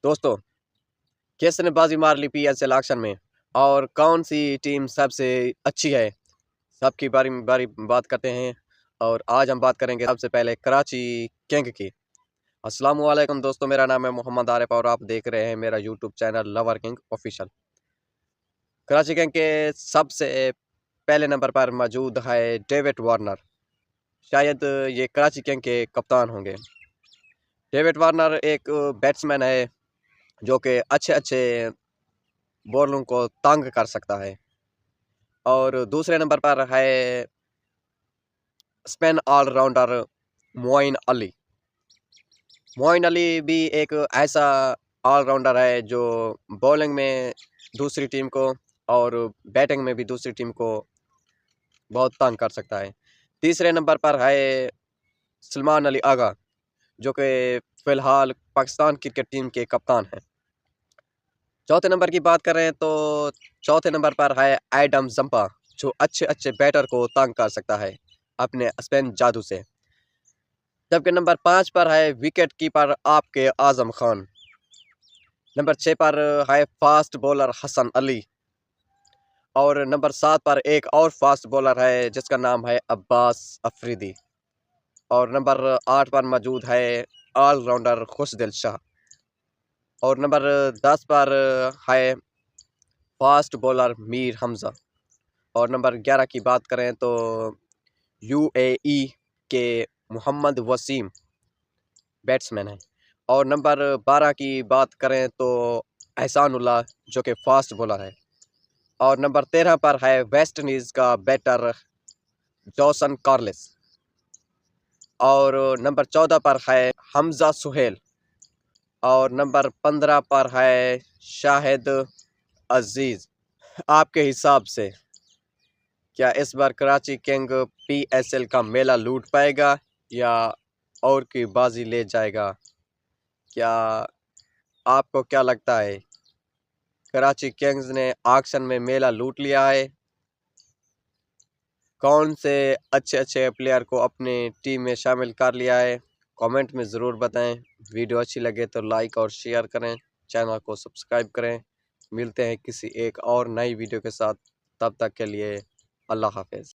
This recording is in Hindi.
दोस्तों, किसने बाजी मार ली पीएसएल ऑक्शन में और कौन सी टीम सबसे अच्छी है, सबकी बारी बारी बात करते हैं। और आज हम बात करेंगे सबसे पहले कराची किंग की। अस्सलाम वालेकुम दोस्तों, मेरा नाम है मोहम्मद आरिफ और आप देख रहे हैं मेरा YouTube channel lover king official. Karachi king के सबसे पहले नंबर पर मौजूद है डेविड वार्नर। शायद ये कराची किंग के कप्तान होंगे। डेविड वार्नर एक बैट्समैन है जो कि अच्छे अच्छे बॉलों को तंग कर सकता है। और दूसरे नंबर पर है स्पिन ऑलराउंडर मोइन अली। मोइन अली भी एक ऐसा ऑलराउंडर है जो बॉलिंग में दूसरी टीम को और बैटिंग में भी दूसरी टीम को बहुत तंग कर सकता है। तीसरे नंबर पर है सलमान अली आगा, जो कि फ़िलहाल पाकिस्तान क्रिकेट टीम के कप्तान हैं। चौथे नंबर की बात करें तो चौथे नंबर पर है एडम जंपा, जो अच्छे अच्छे बैटर को तंग कर सकता है अपने स्पिन जादू से। जबकि नंबर 5 पर है विकेट कीपर आपके आजम खान। नंबर 6 पर है फास्ट बॉलर हसन अली। और नंबर 7 पर एक और फास्ट बॉलर है जिसका नाम है अब्बास अफरीदी। और नंबर 8 पर मौजूद है ऑलराउंडर खुशदिल शाह। और नंबर 10 पर है फास्ट बॉलर मीर हमजा। और नंबर 11 की बात करें तो यूएई के मोहम्मद वसीम बैट्समैन है। और नंबर 12 की बात करें तो एहसानुल्लाह, जो कि फास्ट बॉलर है। और नंबर 13 पर है वेस्ट इंडीज़ का बैटर जॉसन कार्लिस। और नंबर 14 पर है हमजा सुहेल। और नंबर 15 पर है शाहिद अजीज़। आपके हिसाब से क्या इस बार कराची किंग पीएसएल का मेला लूट पाएगा या और की बाजी ले जाएगा? क्या आपको क्या लगता है, कराची किंग्स ने ऑक्शन में मेला लूट लिया है? कौन से अच्छे अच्छे प्लेयर को अपनी टीम में शामिल कर लिया है? कमेंट में ज़रूर बताएं। वीडियो अच्छी लगे तो लाइक और शेयर करें, चैनल को सब्सक्राइब करें। मिलते हैं किसी एक और नई वीडियो के साथ, तब तक के लिए अल्लाह हाफ़िज़।